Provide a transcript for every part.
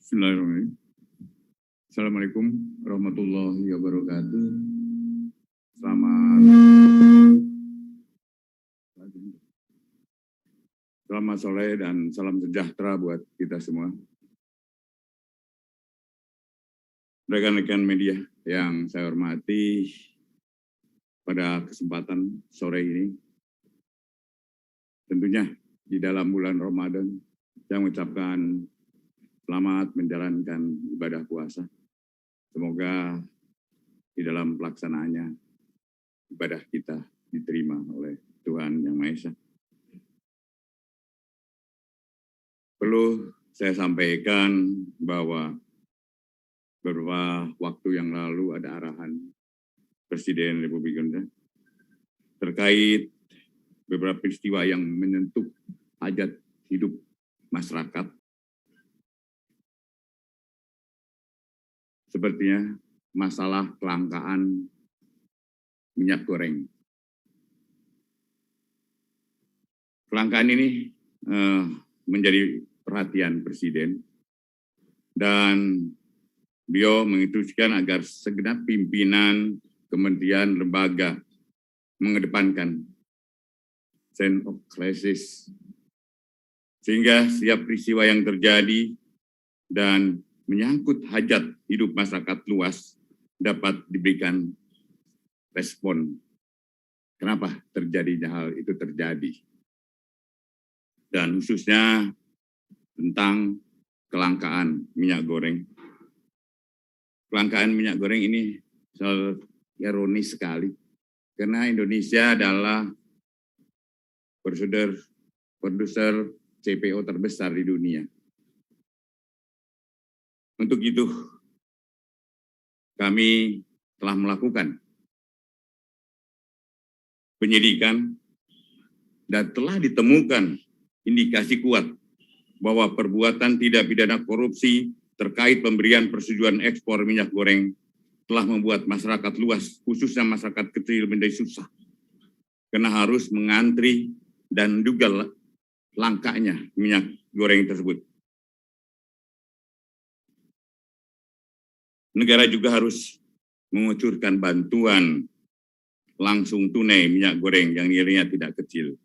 Bismillahirrahmanirrahim. Assalamualaikum warahmatullahi wabarakatuh. Selamat sore dan salam sejahtera buat kita semua. Rekan-rekan media yang saya hormati, pada kesempatan sore ini, tentunya di dalam bulan Ramadan, saya mengucapkan selamat menjalankan ibadah puasa. Semoga di dalam pelaksanaannya ibadah kita diterima oleh Tuhan Yang Maha Esa. Perlu saya sampaikan bahwa beberapa waktu yang lalu ada arahan Presiden Republik Indonesia terkait beberapa peristiwa yang menyentuh hajat hidup masyarakat. Sepertinya masalah kelangkaan minyak goreng. Kelangkaan ini menjadi perhatian Presiden dan beliau menginstruksikan agar segenap pimpinan kementerian lembaga mengedepankan sense of crisis sehingga setiap peristiwa yang terjadi dan menyangkut hajat hidup masyarakat luas dapat diberikan respon. Kenapa terjadinya hal itu terjadi? Dan khususnya tentang kelangkaan minyak goreng. Kelangkaan minyak goreng ini ironis sekali, karena Indonesia adalah produser CPO terbesar di dunia. Untuk itu, kami telah melakukan penyidikan dan telah ditemukan indikasi kuat bahwa perbuatan tidak pidana korupsi terkait pemberian persetujuan ekspor minyak goreng telah membuat masyarakat luas, khususnya masyarakat kecil, menjadi susah karena harus mengantri dan juga langkanya minyak goreng tersebut. Negara juga harus mengucurkan bantuan langsung tunai minyak goreng yang nilainya tidak kecil.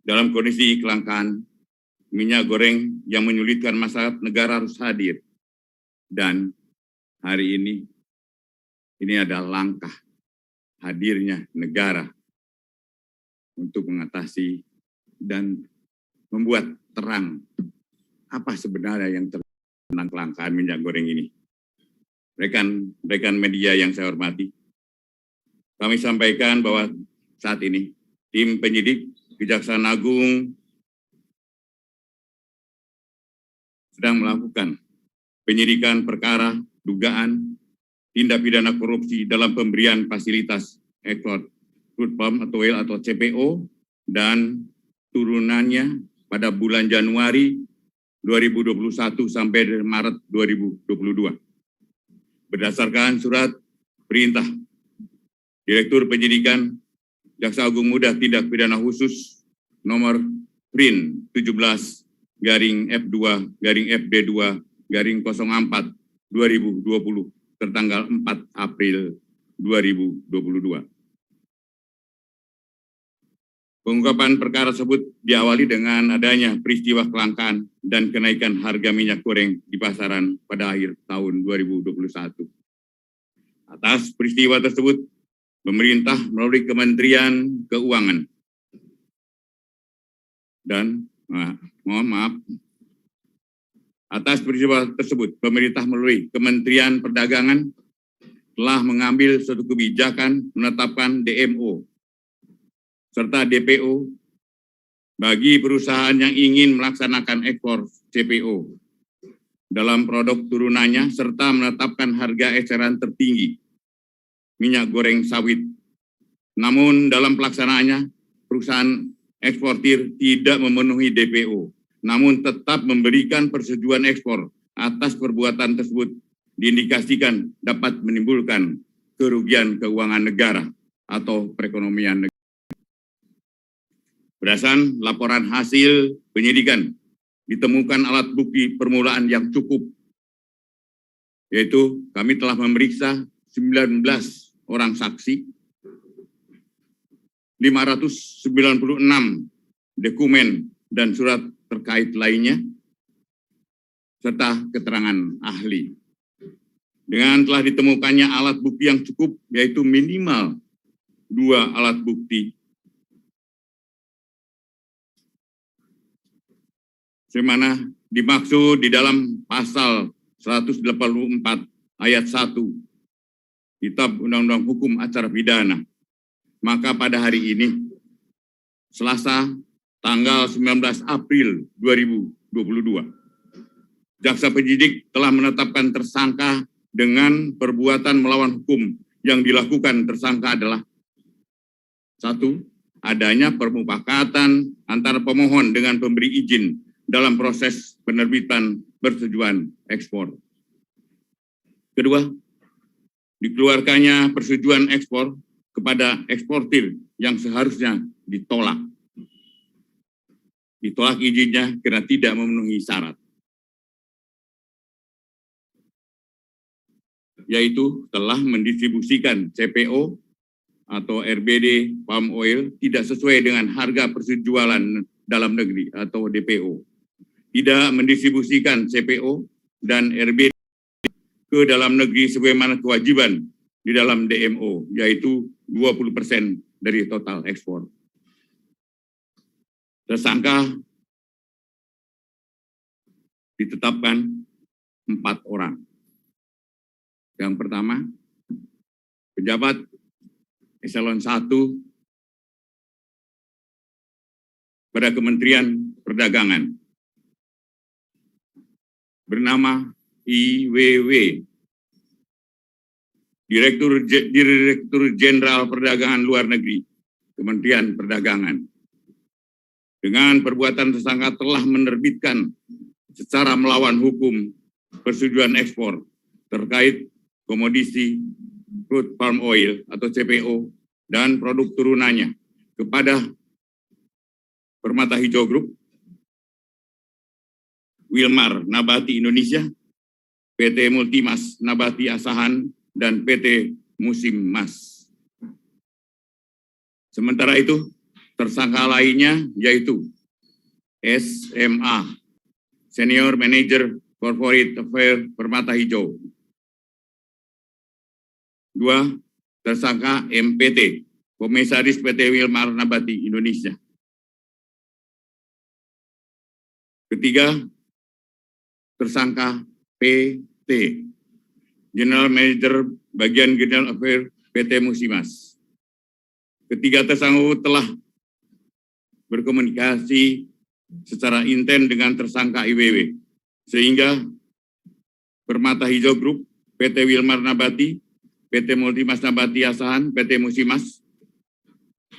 Dalam kondisi kelangkaan minyak goreng yang menyulitkan masyarakat, negara harus hadir. Dan hari ini adalah langkah hadirnya negara untuk mengatasi dan membuat terang apa sebenarnya yang terjadi tentang kelangkaan minyak goreng ini. Rekan media yang saya hormati, kami sampaikan bahwa saat ini tim penyidik Kejaksaan Agung sedang melakukan penyidikan perkara dugaan tindak pidana korupsi dalam pemberian fasilitas ekspor crude palm atau oil atau CPO dan turunannya pada bulan Januari 2021 sampai Maret 2022. Berdasarkan surat perintah Direktur Penyidikan Jaksa Agung Muda Tindak Pidana Khusus nomor PRIN 17/FD2/04/2020 tertanggal 4 April 2022. Pengungkapan perkara tersebut diawali dengan adanya peristiwa kelangkaan dan kenaikan harga minyak goreng di pasaran pada akhir tahun 2021. Atas peristiwa tersebut, pemerintah melalui Kementerian Keuangan dan atas peristiwa tersebut, pemerintah melalui Kementerian Perdagangan telah mengambil suatu kebijakan menetapkan DMO serta DPO bagi perusahaan yang ingin melaksanakan ekspor CPO dalam produk turunannya serta menetapkan harga eceran tertinggi minyak goreng sawit. Namun dalam pelaksanaannya, perusahaan eksportir tidak memenuhi DPO, namun tetap memberikan persetujuan ekspor. Atas perbuatan tersebut diindikasikan dapat menimbulkan kerugian keuangan negara atau perekonomian negara. Berdasarkan laporan hasil penyidikan ditemukan alat bukti permulaan yang cukup, yaitu kami telah memeriksa 19 orang saksi, 596 dokumen dan surat terkait lainnya, serta keterangan ahli. Dengan telah ditemukannya alat bukti yang cukup, yaitu minimal 2 alat bukti, sebagaimana dimaksud di dalam pasal 184 ayat 1 Kitab Undang-Undang Hukum Acara Pidana. Maka pada hari ini, Selasa tanggal 19 April 2022, jaksa penyidik telah menetapkan tersangka dengan perbuatan melawan hukum. Yang dilakukan tersangka adalah 1. Adanya permufakatan antara pemohon dengan pemberi izin dalam proses penerbitan persetujuan ekspor. Kedua, dikeluarkannya persetujuan ekspor kepada eksportir yang seharusnya ditolak. Ditolak izinnya karena tidak memenuhi syarat, yaitu telah mendistribusikan CPO atau RBD palm oil tidak sesuai dengan harga persetujuan dalam negeri atau DPO. Tidak mendistribusikan CPO dan RBD ke dalam negeri sebagaimana kewajiban di dalam DMO, yaitu 20% dari total ekspor. Tersangka ditetapkan 4 orang. Yang pertama, pejabat eselon 1 pada Kementerian Perdagangan bernama IWW, Direktur Jenderal Perdagangan Luar Negeri, Kementerian Perdagangan. Dengan perbuatan tersangka telah menerbitkan secara melawan hukum persetujuan ekspor terkait komoditi crude palm oil atau CPO dan produk turunannya kepada Permata Hijau Group, Wilmar Nabati Indonesia, PT Multimas Nabati Asahan, dan PT Musim Mas. Sementara itu, tersangka lainnya yaitu SMA, Senior Manager Corporate Affairs Permata Hijau. 2. Tersangka MPT, Komisaris PT Wilmar Nabati Indonesia. 3. Tersangka PT, General Manager Bagian General Affairs PT Musimas. 3 tersangka telah berkomunikasi secara intens dengan tersangka IWW, sehingga Permata Hijau Group, PT Wilmar Nabati, PT Multimas Nabati Asahan, PT Musimas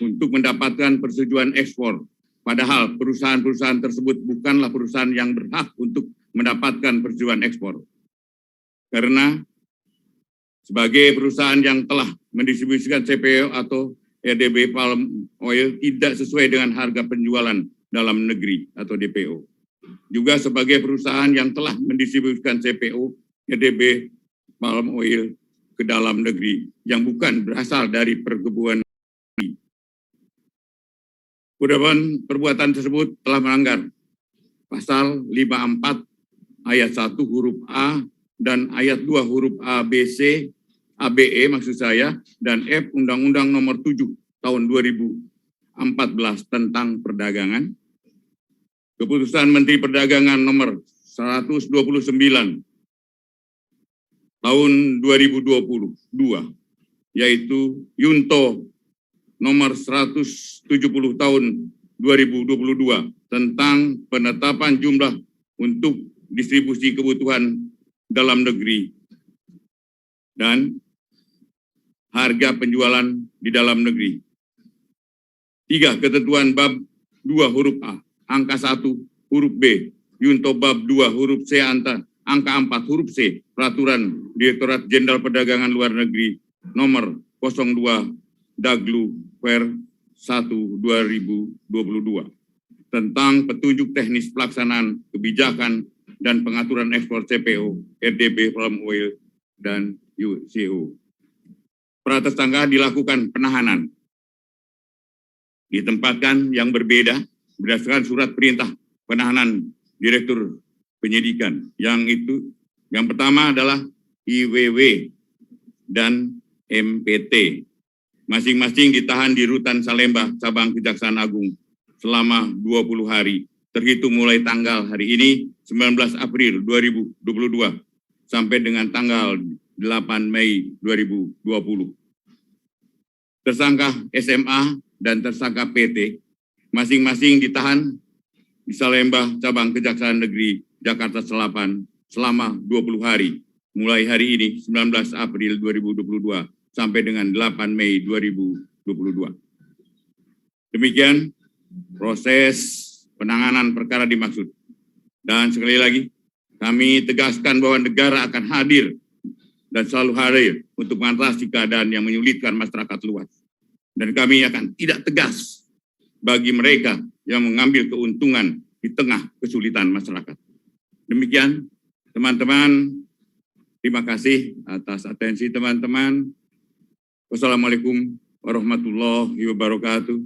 untuk mendapatkan persetujuan ekspor. Padahal perusahaan-perusahaan tersebut bukanlah perusahaan yang berhak untuk mendapatkan persetujuan ekspor. Karena sebagai perusahaan yang telah mendistribusikan CPO atau RDB palm oil tidak sesuai dengan harga penjualan dalam negeri atau DPO. Juga sebagai perusahaan yang telah mendistribusikan CPO, RDB palm oil ke dalam negeri yang bukan berasal dari perkebunan. Perbuatan tersebut telah melanggar pasal 54 ayat 1 huruf A dan ayat 2 huruf A, B, C, ABE maksud saya, dan F Undang-Undang Nomor 7 tahun 2014 tentang perdagangan, Keputusan Menteri Perdagangan Nomor 129 tahun 2022, yaitu Yunto Nomor 170 tahun 2022 tentang penetapan jumlah untuk distribusi kebutuhan dalam negeri dan harga penjualan di dalam negeri. 3. Ketentuan bab 2 huruf A, angka 1 huruf B, Yunto bab 2 huruf C, angka 4 huruf C, Peraturan Direktorat Jenderal Perdagangan Luar Negeri nomor 02 Daglu per 1 2022 tentang petunjuk teknis pelaksanaan kebijakan dan pengaturan ekspor CPO, RDB, palm oil, dan UCO. Para tersangka dilakukan penahanan, ditempatkan yang berbeda berdasarkan surat perintah penahanan Direktur Penyidikan. Yang pertama adalah IWW dan MPT. Masing-masing ditahan di Rutan Salemba, Cabang Kejaksaan Agung selama 20 hari, terhitung mulai tanggal hari ini 19 April 2022 sampai dengan tanggal 8 Mei 2020. Tersangka SMA dan tersangka PT masing-masing ditahan di Salemba, Cabang Kejaksaan Negeri Jakarta Selatan selama 20 hari, mulai hari ini 19 April 2022 sampai dengan 8 Mei 2022. Demikian proses penanganan perkara dimaksud. Dan sekali lagi, kami tegaskan bahwa negara akan hadir dan selalu hadir untuk mengatasi keadaan yang menyulitkan masyarakat luas. Dan kami akan tidak tegas bagi mereka yang mengambil keuntungan di tengah kesulitan masyarakat. Demikian, teman-teman. Terima kasih atas atensi teman-teman. Wassalamualaikum warahmatullahi wabarakatuh.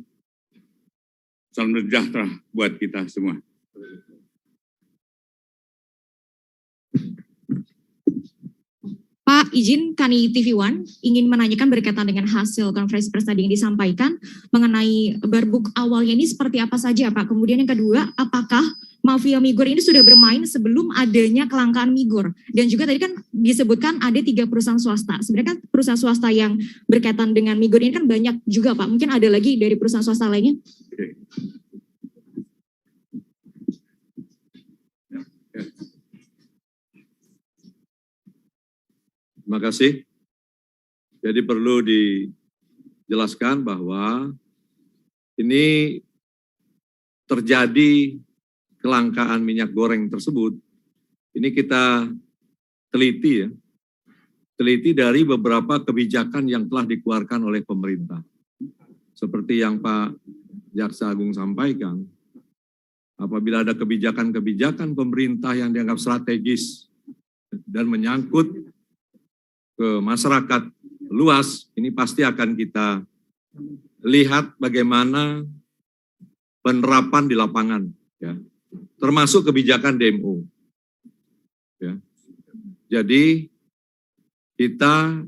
Salam sejahtera buat kita semua. Pak, izin kami TV One ingin menanyakan berkaitan dengan hasil konferensi pers tadi yang disampaikan mengenai barbuk awalnya ini seperti apa saja, Pak? Kemudian yang kedua, apakah mafia migor ini sudah bermain sebelum adanya kelangkaan migor? Dan juga tadi kan disebutkan ada 3 perusahaan swasta. Sebenarnya kan perusahaan swasta yang berkaitan dengan migor ini kan banyak juga, Pak. Mungkin ada lagi dari perusahaan swasta lainnya? Terima kasih. Jadi perlu dijelaskan bahwa ini terjadi kelangkaan minyak goreng tersebut. Ini kita teliti ya. Teliti dari beberapa kebijakan yang telah dikeluarkan oleh pemerintah. Seperti yang Pak Jaksa Agung sampaikan, apabila ada kebijakan-kebijakan pemerintah yang dianggap strategis dan menyangkut ke masyarakat luas, ini pasti akan kita lihat bagaimana penerapan di lapangan, ya, termasuk kebijakan DMO. Ya. Jadi kita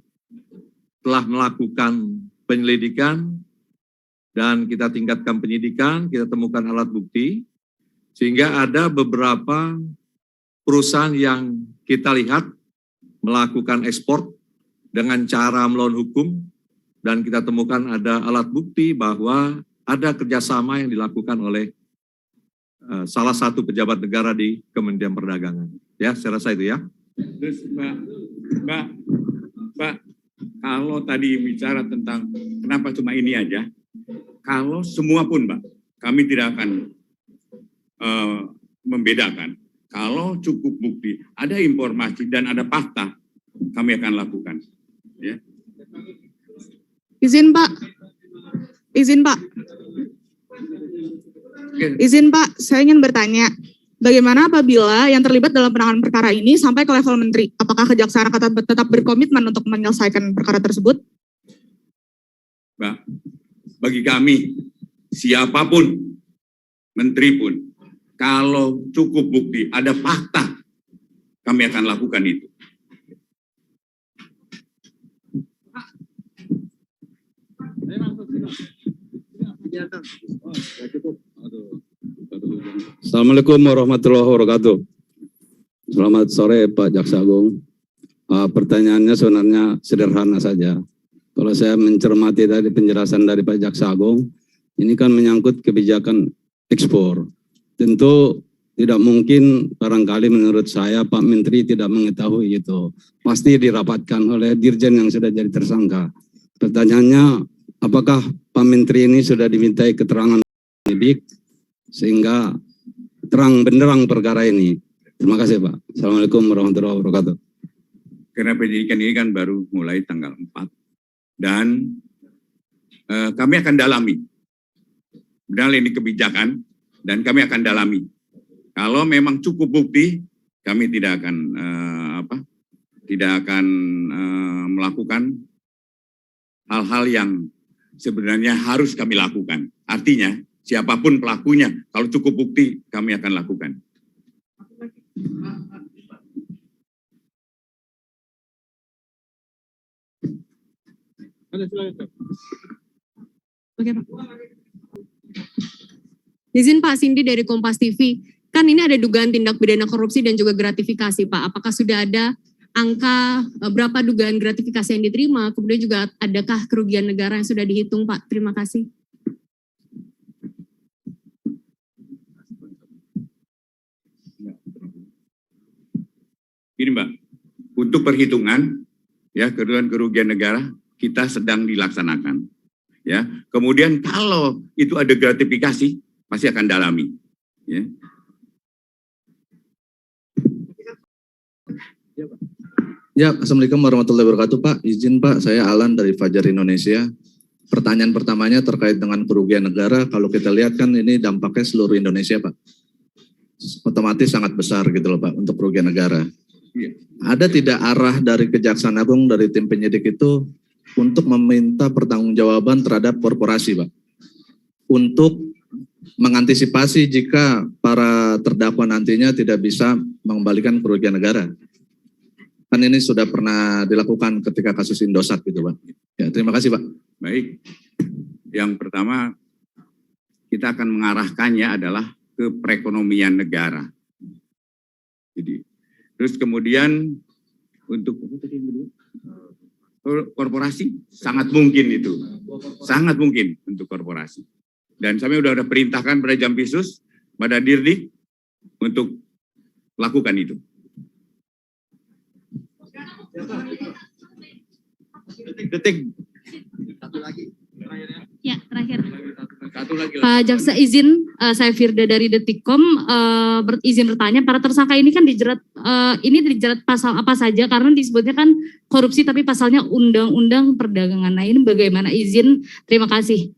telah melakukan penyelidikan dan kita tingkatkan penyidikan, kita temukan alat bukti, sehingga ada beberapa perusahaan yang kita lihat melakukan ekspor dengan cara melawan hukum, dan kita temukan ada alat bukti bahwa ada kerjasama yang dilakukan oleh salah satu pejabat negara di Kementerian Perdagangan. Ya, saya rasa itu ya. Terus Pak, kalau tadi bicara tentang kenapa cuma ini aja, kalau semua pun Pak, kami tidak akan membedakan. Kalau cukup bukti, ada informasi dan ada fakta, kami akan lakukan. Ya. Izin Pak. Izin Pak, saya ingin bertanya, bagaimana apabila yang terlibat dalam penanganan perkara ini sampai ke level menteri? Apakah Kejaksaan akan tetap berkomitmen untuk menyelesaikan perkara tersebut? Mbak, bagi kami, siapapun, menteri pun, kalau cukup bukti, ada fakta, kami akan lakukan itu. Assalamualaikum warahmatullahi wabarakatuh. Selamat sore Pak Jaksa Agung. Pertanyaannya sebenarnya sederhana saja. Kalau saya mencermati tadi penjelasan dari Pak Jaksa Agung, ini kan menyangkut kebijakan ekspor. Tentu tidak mungkin, barangkali menurut saya Pak Menteri tidak mengetahui itu. Pasti dirapatkan oleh Dirjen yang sudah jadi tersangka. Pertanyaannya, apakah Pak Menteri ini sudah dimintai keterangan penyidik sehingga terang benderang perkara ini? Terima kasih Pak. Assalamualaikum warahmatullahi wabarakatuh. Karena penyidikan ini kan baru mulai tanggal 4 dan kami akan dalami. Benar ini kebijakan dan kami akan dalami. Kalau memang cukup bukti, kami tidak akan melakukan hal-hal yang sebenarnya harus kami lakukan. Artinya, siapapun pelakunya, kalau cukup bukti, kami akan lakukan. Oke, Pak. Izin Pak, Cindy dari Kompas TV. Kan ini ada dugaan tindak pidana korupsi dan juga gratifikasi, Pak. Apakah sudah ada angka berapa dugaan gratifikasi yang diterima? Kemudian juga adakah kerugian negara yang sudah dihitung, Pak? Terima kasih. Ini Mbak, untuk perhitungan ya kerugian negara kita sedang dilaksanakan. Ya, kemudian kalau itu ada gratifikasi pasti akan dalami. Ya. Ya, Assalamualaikum warahmatullahi wabarakatuh Pak. Izin Pak, saya Alan dari Fajar Indonesia. Pertanyaan pertamanya terkait dengan kerugian negara. Kalau kita lihat kan ini dampaknya seluruh Indonesia Pak. Otomatis sangat besar gitu loh Pak untuk kerugian negara. Ada tidak arah dari Kejaksaan Agung dari tim penyidik itu untuk meminta pertanggungjawaban terhadap korporasi Pak? Untuk mengantisipasi jika para terdakwa nantinya tidak bisa mengembalikan kerugian negara. Kan ini sudah pernah dilakukan ketika kasus Indosat gitu Pak. Ya, terima kasih Pak. Baik, yang pertama kita akan mengarahkannya adalah ke perekonomian negara. Jadi, terus kemudian untuk korporasi sangat mungkin itu, sangat mungkin untuk korporasi. Dan kami sudah perintahkan pada Jampisus, pada Dirdik untuk lakukan itu. Detik. Ya, terakhir. Satu lagi. Pak Jaksa izin, saya Firda dari Detikcom, izin bertanya, para tersangka ini kan dijerat pasal apa saja, karena disebutnya kan korupsi tapi pasalnya undang-undang perdagangan. Nah ini bagaimana, izin, terima kasih.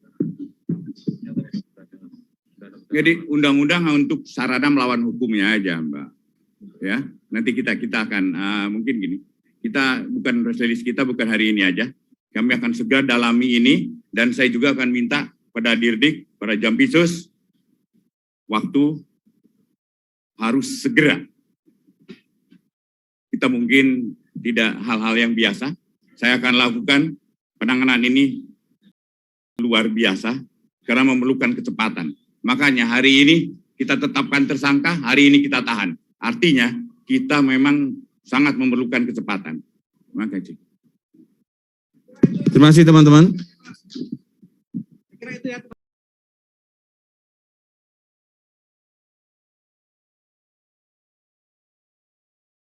Jadi undang-undang untuk sarana melawan hukumnya aja Mbak. Ya, nanti kita akan mungkin gini, kita bukan press release kita bukan hari ini aja. Kami akan segera dalami ini dan saya juga akan minta pada Dirdik, pada Jampisus, waktu harus segera. Kita mungkin tidak hal-hal yang biasa. Saya akan lakukan penanganan ini luar biasa karena memerlukan kecepatan. Makanya hari ini kita tetapkan tersangka, hari ini kita tahan. Artinya kita memang sangat memerlukan kecepatan. Terima kasih. Terima kasih teman-teman.